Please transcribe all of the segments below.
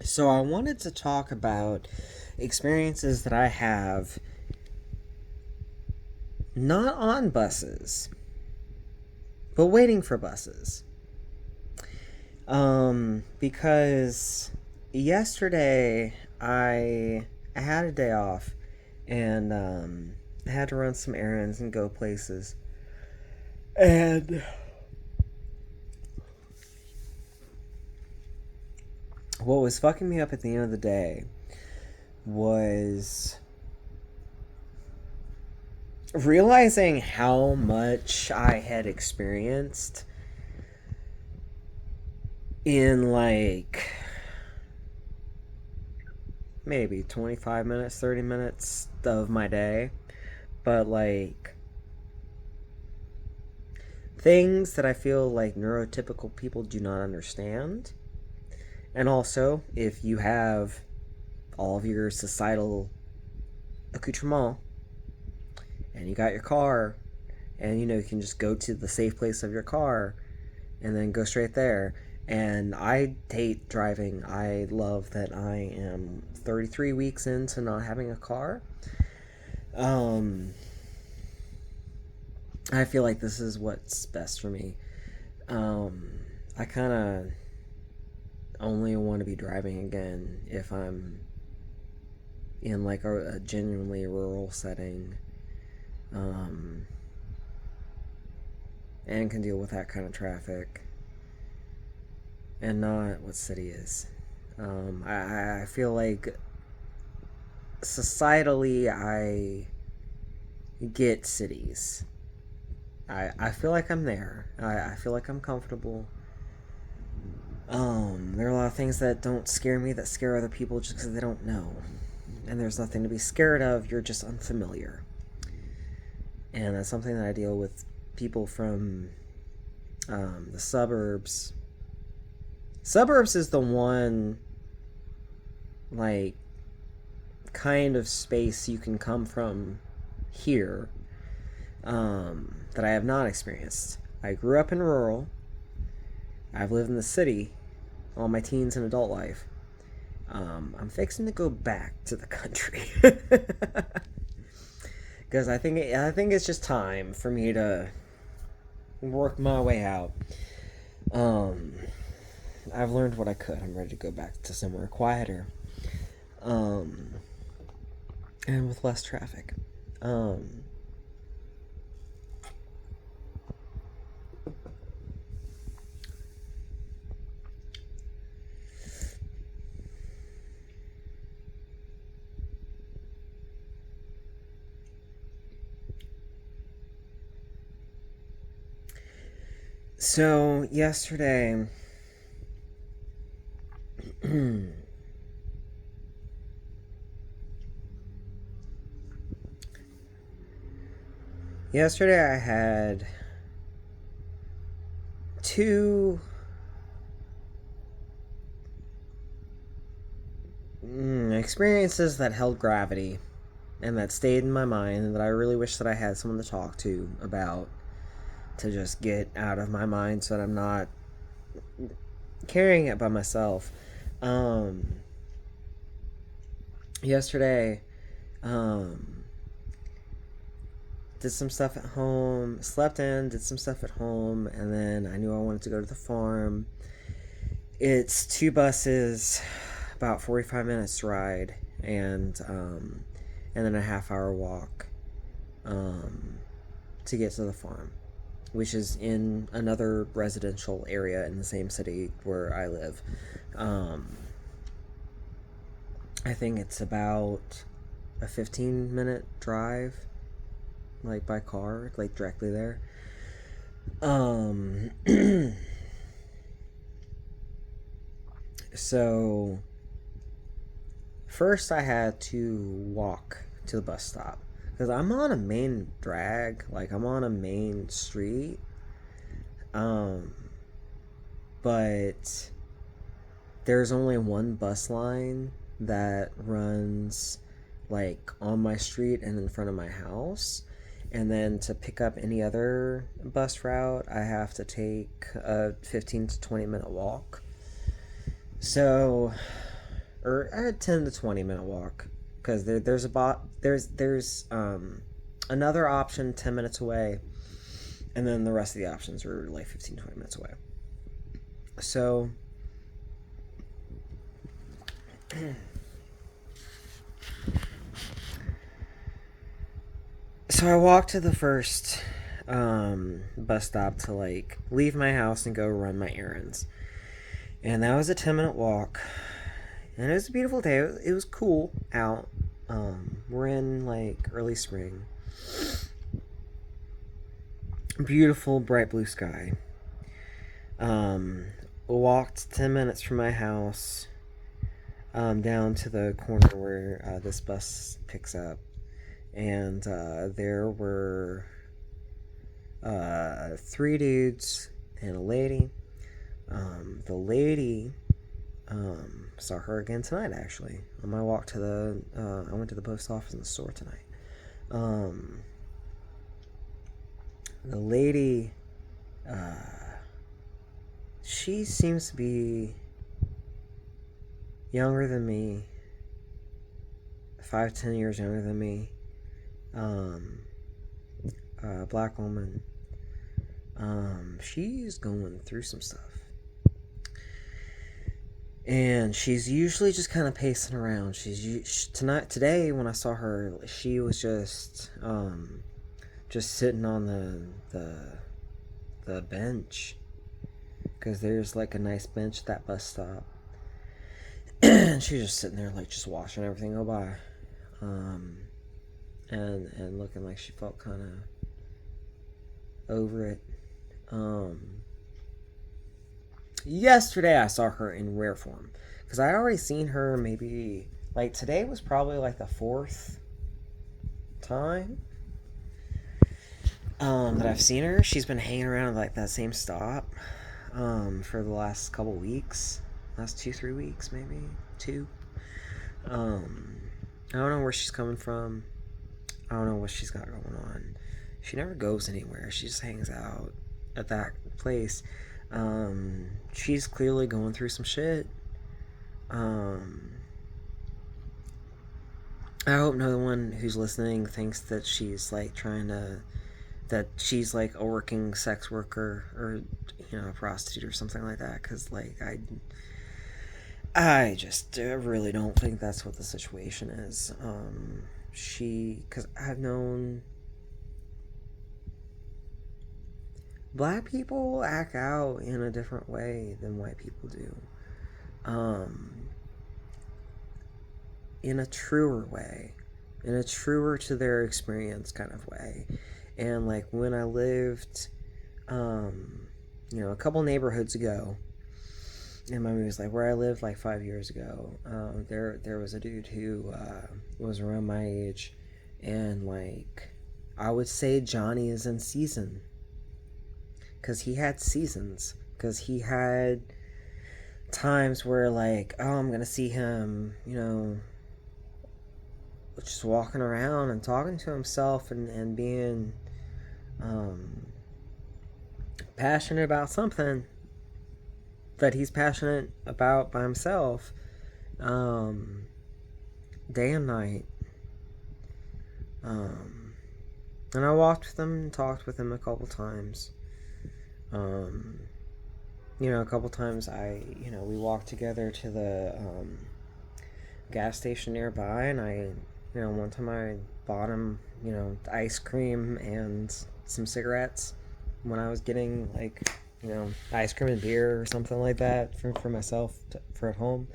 So I wanted to talk about experiences that I have not on buses, but waiting for buses. Because yesterday I had a day off and I had to run some errands and go places. And what was fucking me up at the end of the day was realizing how much I had experienced in like maybe 25 minutes, 30 minutes of my day. But like things that I feel like neurotypical people do not understand. And also, if you have all of your societal accoutrement and you got your car and you can just go to the safe place of your car and then go straight there. And I hate driving. I love that I am 33 weeks into not having a car. I feel like this is what's best for me. I kind of only want to be driving again if I'm in like a genuinely rural setting, and can deal with that kind of traffic, and not what city is. I feel like societally I get cities. I feel like I'm there. I feel like I'm comfortable. There are a lot of things that don't scare me that scare other people just because they don't know. And there's nothing to be scared of, you're just unfamiliar. And that's something that I deal with people from the suburbs. Suburbs is the one, like, kind of space you can come from here that I have not experienced. I grew up in rural. I've lived in the city all my teens and adult life. I'm fixing to go back to the country because I think it's just time for me to work my way out. Um, I've learned what I could. I'm ready to go back to somewhere quieter, um, and with less traffic. Um, so yesterday, yesterday I had two experiences that held gravity and that stayed in my mind and that I really wish that I had someone to talk to about, to just get out of my mind so that I'm not carrying it by myself. Yesterday, um, did some stuff at home, slept in, did some stuff at home, and then I knew I wanted to go to the farm. It's 2 buses, about 45 minutes ride, and then a half-hour walk to get to the farm, which is in another residential area in the same city where I live. I think it's about a 15-minute drive, like by car, like directly there. Um, so first I had to walk to the bus stop because I'm on a main drag, like I'm on a main street. Um, but there's only one bus line that runs like on my street and in front of my house. And then to pick up any other bus route, I have to take a 15 to 20 minute walk. So or a 10 to 20 minute walk, because there's another option 10 minutes away, and then the rest of the options are like 15-20 minutes away. So I walked to the first bus stop to like leave my house and go run my errands, and that was a 10-minute walk, and it was a beautiful day. It was cool out. We're in like early spring. Beautiful bright blue sky. Walked 10 minutes from my house down to the corner where this bus picks up, and there were 3 dudes and a lady. The lady, saw her again tonight, actually. On my walk to I went to the post office and the store tonight. The lady, she seems to be younger than me, 5-10 years younger than me. Black woman. She's going through some stuff. And she's usually just kind of pacing around. Today when I saw her, she was just sitting on the bench, because there's like a nice bench at that bus stop. And she's just sitting there like just watching everything go by, and looking like she felt kind of over it. Yesterday I saw her in rare form, because I already seen her maybe, like, today was probably like the 4th time that I've seen her. She's been hanging around like that same stop for the last couple weeks, last 2-3 weeks, maybe 2. I don't know where she's coming from. I don't know what she's got going on. She never goes anywhere. She just hangs out at that place. She's clearly going through some shit. I hope no one who's listening thinks that she's like that she's like a working sex worker, or, you know, a prostitute or something like that, because like I just really don't think that's what the situation is. Because I've known black people act out in a different way than white people do. In a truer way. In a truer to their experience kind of way. And like when I lived, a couple neighborhoods ago, and my was like where I lived like 5 years ago, there was a dude who was around my age, and like I would say Johnny is in season, because he had seasons, because he had times where like, oh, I'm gonna see him, just walking around and talking to himself and being passionate about something that he's passionate about by himself, day and night. And I walked with him and talked with him a couple times. A couple times we walked together to the gas station nearby, and one time I bought him, ice cream and some cigarettes when I was getting ice cream and beer or something like that for myself for at home.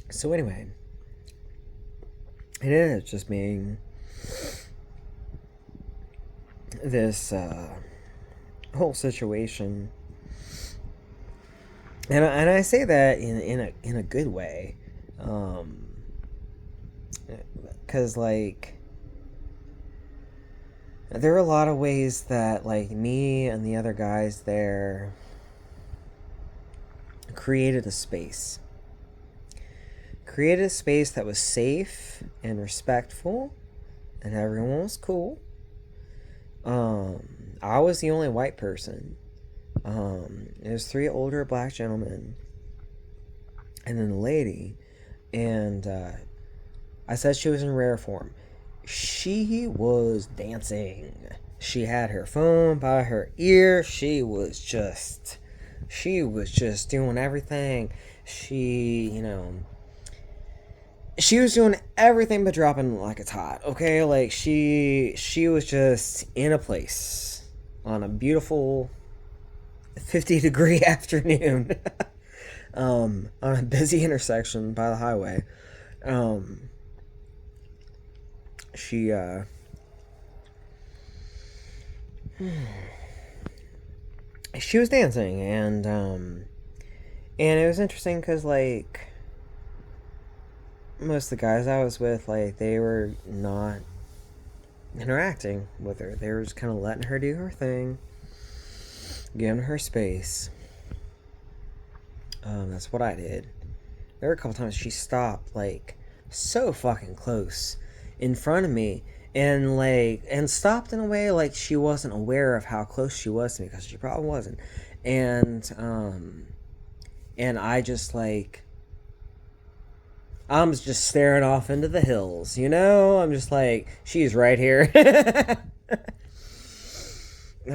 So anyway, it ended up just being this whole situation, and I say that in a good way, because like there are a lot of ways that like me and the other guys there created a space that was safe and respectful, and everyone was cool. I was the only white person. There's three older black gentlemen, and then the lady, and I said she was in rare form. She was dancing. She had her phone by her ear. She was just doing everything. She was doing everything but dropping like it's hot. Okay, like she was just in a place on a beautiful 50-degree afternoon, on a busy intersection by the highway. Um, she she was dancing, and it was interesting because like most of the guys I was with, like they were not interacting with her. They were just kind of letting her do her thing, giving her space. That's what I did. There were a couple times she stopped like so fucking close in front of me, and stopped in a way like she wasn't aware of how close she was to me, because she probably wasn't. And I just like, I'm just staring off into the hills, you know? I'm just like, she's right here. And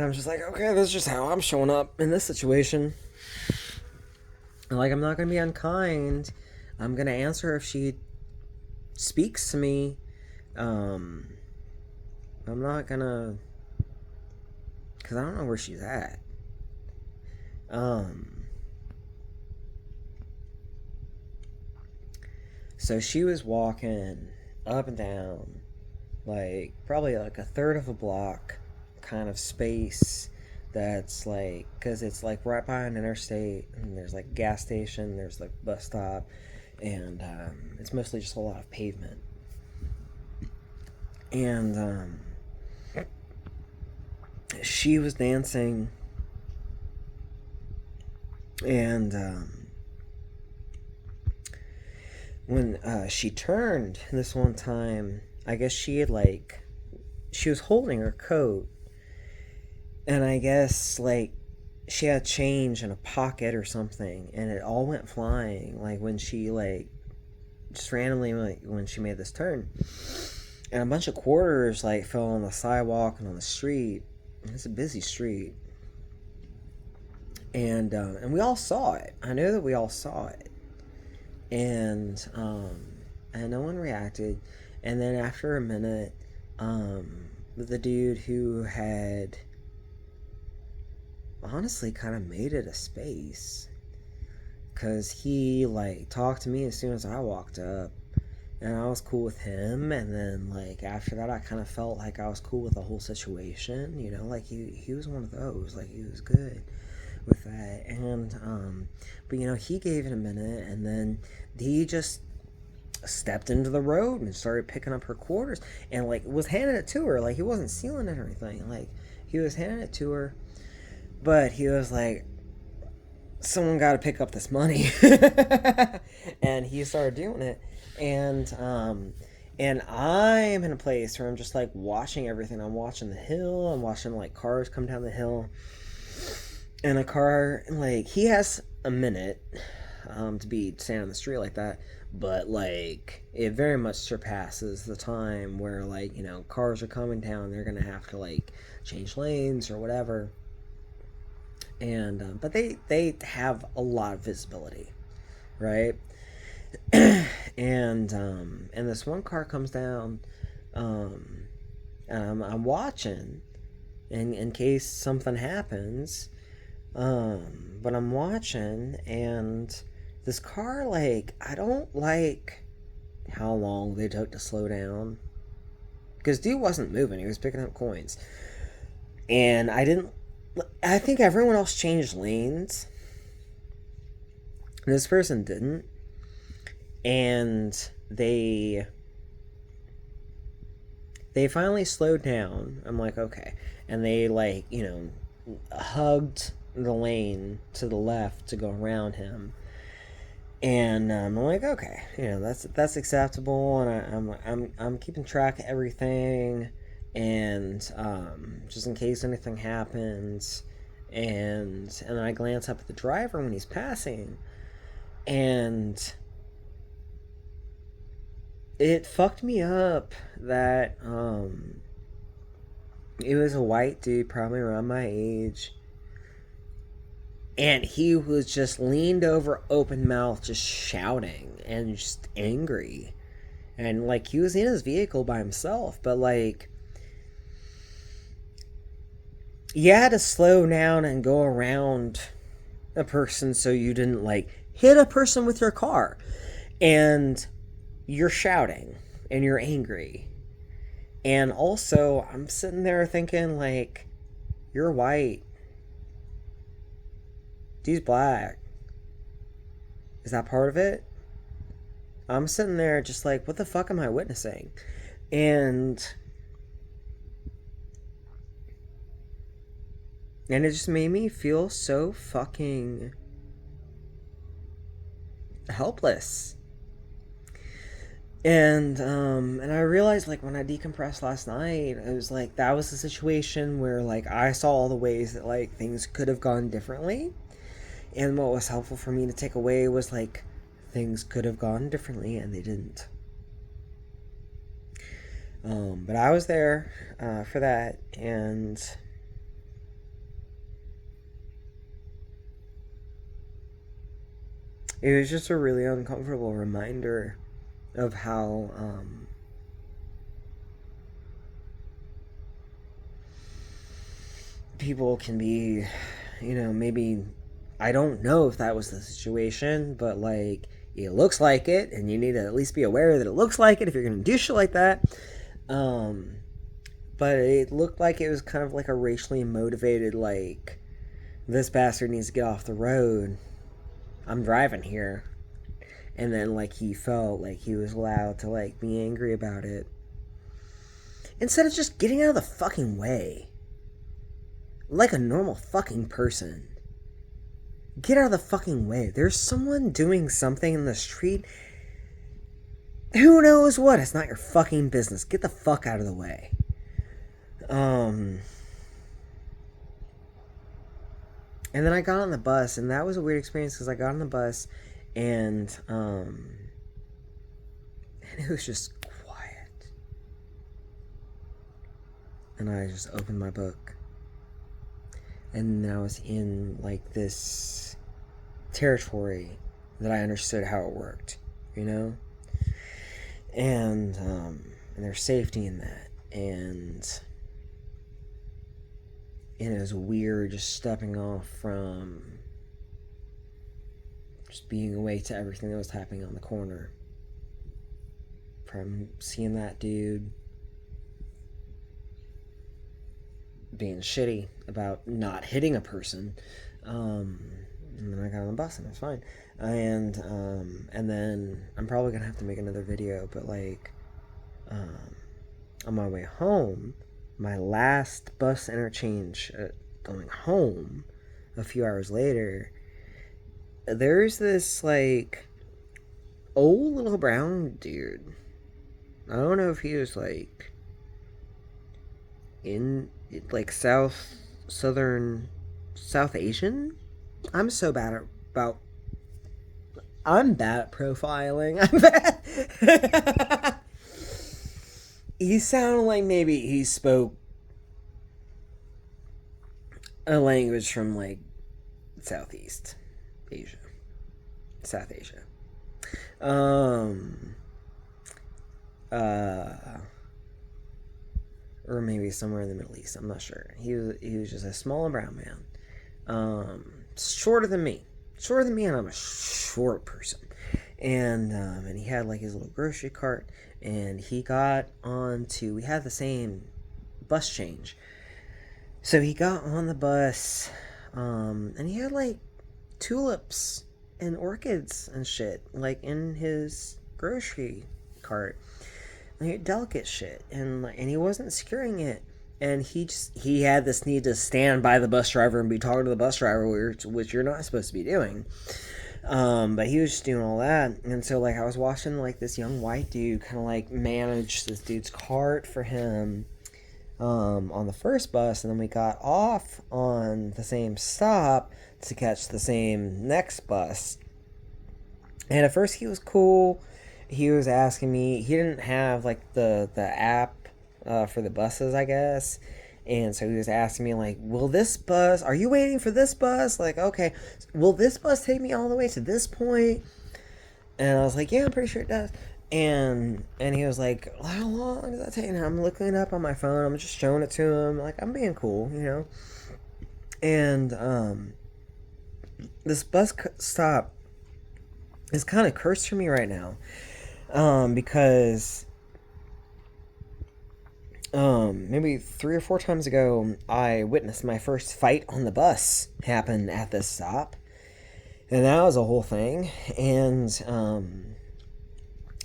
I'm just like, okay, that's just how I'm showing up in this situation. Like, I'm not going to be unkind. I'm going to answer her if she speaks to me. I'm not going to, because I don't know where she's at. So she was walking up and down, like, probably like a third of a block kind of space, that's like, because it's like right by an interstate, and there's like gas station, there's like bus stop, and it's mostly just a lot of pavement. And she was dancing, and when she turned this one time, I guess she was holding her coat, and I guess like she had change in a pocket or something, and it all went flying, like when she like just randomly, like when she made this turn, and a bunch of quarters like fell on the sidewalk and on the street. It's a busy street, and we all saw it. I know that we all saw it, and no one reacted. And then after a minute, the dude who had honestly kind of made it a space, because he like talked to me as soon as I walked up, and I was cool with him. And then like after that, I kind of felt like I was cool with the whole situation, you know, like he was one of those, like he was good with that. And but you know, he gave it a minute, and then he just stepped into the road and started picking up her quarters, and like was handing it to her, like he wasn't stealing it or anything, like he was handing it to her, but he was like, someone got to pick up this money. And he started doing it, and I'm in a place where I'm just like watching everything. I'm watching the hill, I'm watching like cars come down the hill, and a car, like he has a minute to be standing on the street like that, but like it very much surpasses the time where, like, you know, cars are coming down, they're gonna have to like change lanes or whatever. And but they have a lot of visibility, right? And this one car comes down, and I'm watching in case something happens, but I'm watching, and this car, like, I don't like how long they took to slow down, because dude wasn't moving, he was picking up coins, and I think everyone else changed lanes. This person didn't. And they finally slowed down. I'm like, okay. And they, like, you know, hugged the lane to the left to go around him. And I'm like, okay, you know, that's acceptable, and I'm keeping track of everything. and just in case anything happens. And I glance up at the driver when he's passing, and it fucked me up that it was a white dude, probably around my age, and he was just leaned over, open mouth, just shouting and just angry. And like, he was in his vehicle by himself, but like, you had to slow down and go around a person so you didn't like hit a person with your car. And you're shouting and you're angry. And also, I'm sitting there thinking, like, you're white. Dude's black. Is that part of it? I'm sitting there just like, what the fuck am I witnessing? And it just made me feel so fucking helpless. And I realized, like, when I decompressed last night, it was like, that was a situation where, like, I saw all the ways that, like, things could have gone differently. And what was helpful for me to take away was, like, things could have gone differently, and they didn't. But I was there for that, and it was just a really uncomfortable reminder of how people can be, maybe, I don't know if that was the situation, but like, it looks like it, and you need to at least be aware that it looks like it if you're gonna do shit like that. But it looked like it was kind of like a racially motivated, like, this bastard needs to get off the road, I'm driving here. And then, like, he felt like he was allowed to, like, be angry about it, instead of just getting out of the fucking way like a normal fucking person. Get out of the fucking way. There's someone doing something in the street. Who knows what? It's not your fucking business. Get the fuck out of the way. And then I got on the bus, and that was a weird experience, because I got on the bus, and it was just quiet. And I just opened my book, and I was in, like, this territory that I understood how it worked, and there's safety in that, and it was weird just stepping off from just being awake to everything that was happening on the corner, from seeing that dude being shitty about not hitting a person, and then I got on the bus and it was fine, and then I'm probably gonna have to make another video, but like, on my way home, my last bus interchange going home a few hours later, there's this, like, old little brown dude. I don't know if he was, like, in, like, South Asian. I'm so bad at I'm bad at profiling. I'm bad. He sounded like maybe he spoke a language from, like, South Asia. Or maybe somewhere in the Middle East. I'm not sure. He was just a small and brown man. Shorter than me, and I'm a short person. And he had, like, his little grocery cart, and he got we had the same bus change. So he got on the bus, and he had, like, tulips and orchids and shit, like, in his grocery cart. Like, delicate shit. And he wasn't securing it. And he had this need to stand by the bus driver and be talking to the bus driver, which you're not supposed to be doing. But he was just doing all that. And so, like, I was watching, like, this young white dude kind of, like, manage this dude's cart for him. on the first bus, and then we got off on the same stop to catch the same next bus. And at first he was cool. He was asking me. He didn't have like the app for the buses, I guess. And so he was asking me like, "Will this bus? Are you waiting for this bus? Like, okay, will this bus take me all the way to this point?" And I was like, "Yeah, I'm pretty sure it does." And he was like, "How long does that take?" And I'm looking it up on my phone. I'm just showing it to him. Like, I'm being cool, you know. And this bus stop is kind of cursed for me right now, because maybe 3 or 4 times ago, I witnessed my first fight on the bus happen at this stop, and that was a whole thing. And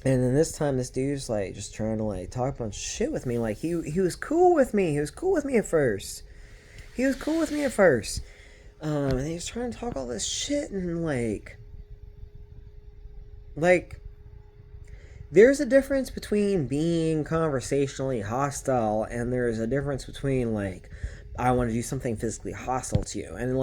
then this time, this dude's like just trying to like talk a bunch of shit with me. Like he was cool with me. He was cool with me at first. And he was trying to talk all this shit, and like there's a difference between being conversationally hostile, and there's a difference between like I want to do something physically hostile to you. And